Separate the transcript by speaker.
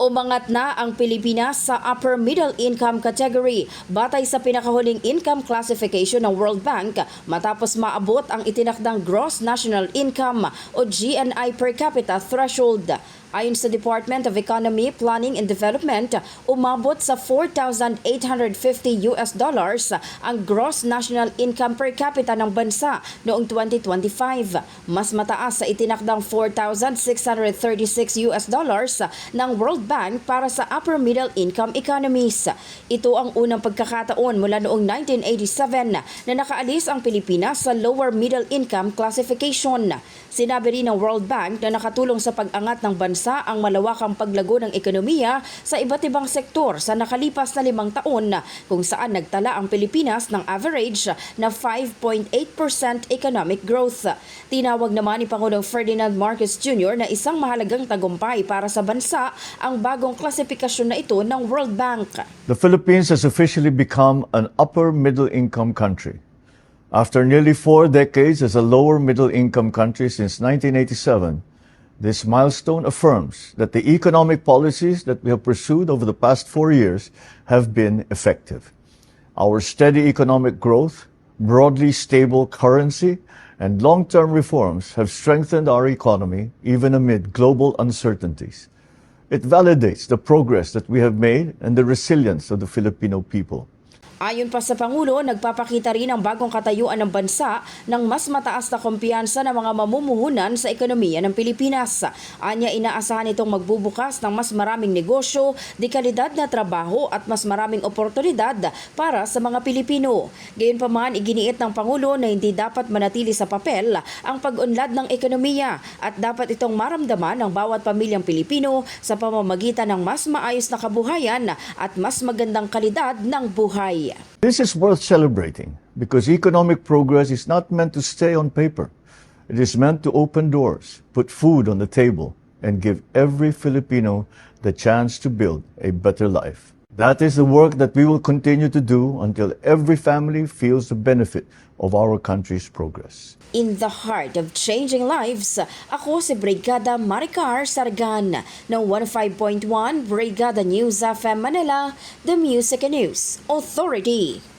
Speaker 1: Umangat na ang Pilipinas sa upper middle income category batay sa pinakahuling income classification ng World Bank matapos maabot ang itinakdang gross national income o GNI per capita threshold. Ayon sa Department of Economy, Planning and Development, umabot sa $4,850 ang gross national income per capita ng bansa noong 2025. Mas mataas sa itinakdang $4,636 ng World Bank para sa upper middle income economies. Ito ang unang pagkakataon mula noong 1987 na nakaalis ang Pilipinas sa lower middle income classification. Sinabi rin ng World Bank na nakatulong sa pag-angat ng bansa ang malawakang paglago ng ekonomiya sa iba't ibang sektor sa nakalipas na 5 taon kung saan nagtala ang Pilipinas ng average na 5.8% economic growth. Tinawag naman ni Pangulong Ferdinand Marcos Jr. na isang mahalagang tagumpay para sa bansa ang bagong klasifikasyon na ito ng World Bank.
Speaker 2: The Philippines has officially become an upper middle income country. After nearly 4 decades as a lower middle income country since 1987, this milestone affirms that the economic policies that we have pursued over the past 4 years have been effective. Our steady economic growth, broadly stable currency, and long-term reforms have strengthened our economy even amid global uncertainties. It validates the progress that we have made and the resilience of the Filipino people.
Speaker 1: Ayon pa sa Pangulo, nagpapakita rin ang bagong katayuan ng bansa ng mas mataas na kumpiyansa ng mga mamumuhunan sa ekonomiya ng Pilipinas. Anya, inaasahan itong magbubukas ng mas maraming negosyo, dekalidad na trabaho at mas maraming oportunidad para sa mga Pilipino. Gayunpaman, iginiit ng Pangulo na hindi dapat manatili sa papel ang pag-unlad ng ekonomiya at dapat itong maramdaman ng bawat pamilyang Pilipino sa pamamagitan ng mas maayos na kabuhayan at mas magandang kalidad ng buhay.
Speaker 2: This is worth celebrating because economic progress is not meant to stay on paper. It is meant to open doors, put food on the table, and give every Filipino the chance to build a better life. That is the work that we will continue to do until every family feels the benefit of our country's progress.
Speaker 1: In the heart of changing lives, ako si Brigada Maricar Sargan ng 15.1 Brigada News FM Manila, The Music and News Authority.